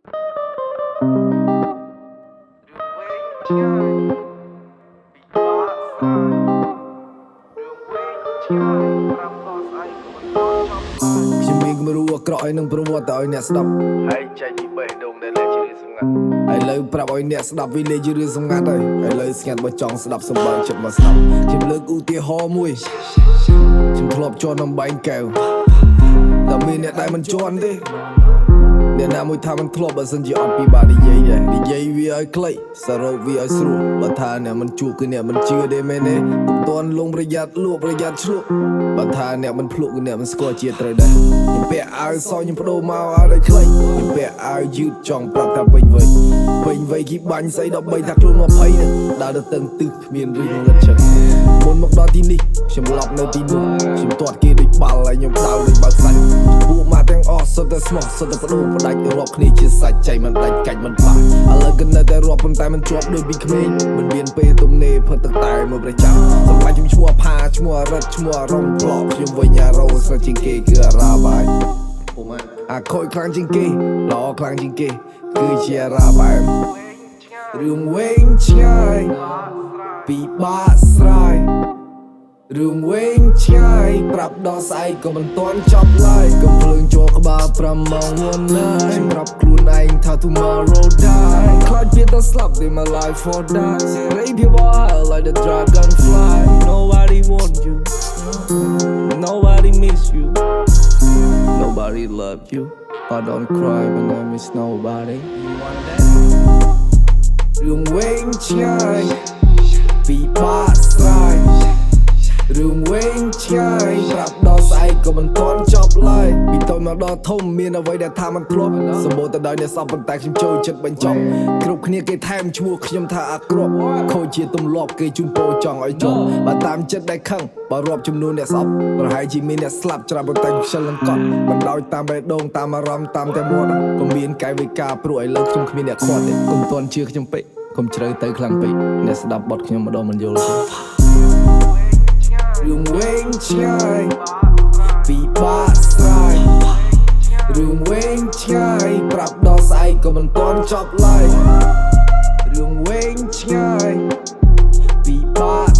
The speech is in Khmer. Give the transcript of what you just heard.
ខ្ញុំមានគំរូអាក្រក់ឲ្យនឹងប្រវត្តិឲ្យអ្នកស្ដាប់ហើយចែកពីបេះដូងដែលលេជារឿងសម្ងាត់ហើយលើប្រាប់ឲ្យអ្នកស្ដាប់វាលេជារឿងសម្ងាត់ហើយលើស្ងាត់បើចង់ស្ដាប់សម្បើចិត្តមកស្ដាប់ខ្ញុំលើកឧទាហរណ៍មួយខ្ញុំធ្លាប់ជន់អំបែងកែវតែមានអ្នកដែលមិនជន់ទេអ្នកណាមួយថាมันធ្លាប់បើសិនជាអត់ពីបាននិយាយដែរនិយាយវាឲ្យខ្លីសរុបវាឲ្យស្រួលបើថាអ្នកមិនជួបគឺអ្នកមិនជឿទេមែនទេកុំតន់លងប្រយ័ត្នលក់ប្រយ័ត្នឆ្លក់បើថាអ្នកមិនភ្លក់គឺអ្នកមិនស្គាល់ជាតិត្រូវដែរខ្ញុំពាក់អាវសខ្ញុំបដូរមកឲ្យតែខ្លីខ្ញុំពាក់អាវយឺតចង់ប្រាប់ថាពេញវ័យគីបាញ់ស្អី13ថាខ្លួន20នេះដើរទៅតឹងទឹះគ្មានរឿងលិតឈឹងមុនមកដល់ទីនេះខ្ញុំឡប់នៅទីនោះខ្ញុំទាត់គេដូចបាល់ហើយខ្ញុំដៅដូចបើកសាច់ពួកម៉ាក់ទាំងអស់សុទ្ធតែស្មោះសុទ្ធតែបដូរផ្ដាច់រាប់គ្នាជាសាច់ចៃមិនដាច់កាច់មិនបាក់ឥឡូវក៏នៅតែរាប់ប៉ុន្តែមិនជាប់ដូចពីក្មេងមិនមានពេលទំនេរផឹកទឹកតែមើលប្រចាំសម្រាប់ខ្ញុំឈ្មោះផាឈ្មោះរិតឈ្មោះរងក្លប់ខ្ញុំវិញអារ៉ូស្រជាងគេគឺអារ៉ាបាយពួកម៉ាក់អាខូចខ្លាំងជាងគេល្អខ្លាំងជាងគេគឺជាអារ៉ាបាយរឿងវែងឆ្ងាយពីបាក់ស្រាយរឿងវែងឆ្ងាយប្រាប់ដល់ស្អែកក៏មិនទាន់ចប់ឡើយកុំភ្លើងចូលក្បាល5ម៉ោង1 night ប្រាប់ខ្លួនឯងថា tomorrow die ខ្លាចវាទៅស្លាប់ they my life for die សេរីភាពអស់ like the dragonfly nobody want you nobody miss you nobody love you I don't cry when I miss nobody រឿងវែងឆ្ងាយពីបាក់ស្រាយរឿងវែងឆ្ងាយប្រាប់ដល់ស្អែកក៏មិនទាន់ចប់ឡើយពីតូចមកដល់ធំមានអ្វីដែលថាมันធ្លាប់សម្បូរទៅដោយអ្នកសពប៉ុន្តែខ្ញុំចូលចិត្តបញ្ចប់គ្រប់គ្នាគេថែមឈ្មោះខ្ញុំថាអាក្រក់ខូចជាទម្លាប់គេជូនពោចង់ឲ្យចប់បើតាមចិត្តដែលខឹងបើរាប់ចំនួនអ្នកស្អប់ប្រហែលជាមានអ្នកស្លាប់ច្រើនប៉ុន្តែខ្ជិលនឹងកត់មិនដោយតាមបេះដូងតាមអារម្មណ៍តាមតែមាត់ក៏មានកាយវិការព្រោះឥឡូវខ្ញុំគ្មានអ្នកខាត់ទេកុំទាន់ជឿខ្ញុំពេកកុំជ្រៅទៅខ្លាំងពេកអ្នកស្ដាប់បទខ្ញុំម្ដងមិនយល់ទេរឿងវែងឆ្ងាយពីបាក់ស្រាយរឿងវែងឆ្ងាយប្រាប់ដល់ស្អែកក៏មិនទាន់ចប់ឡើយរឿងវែងឆ្ងាយពីបាក់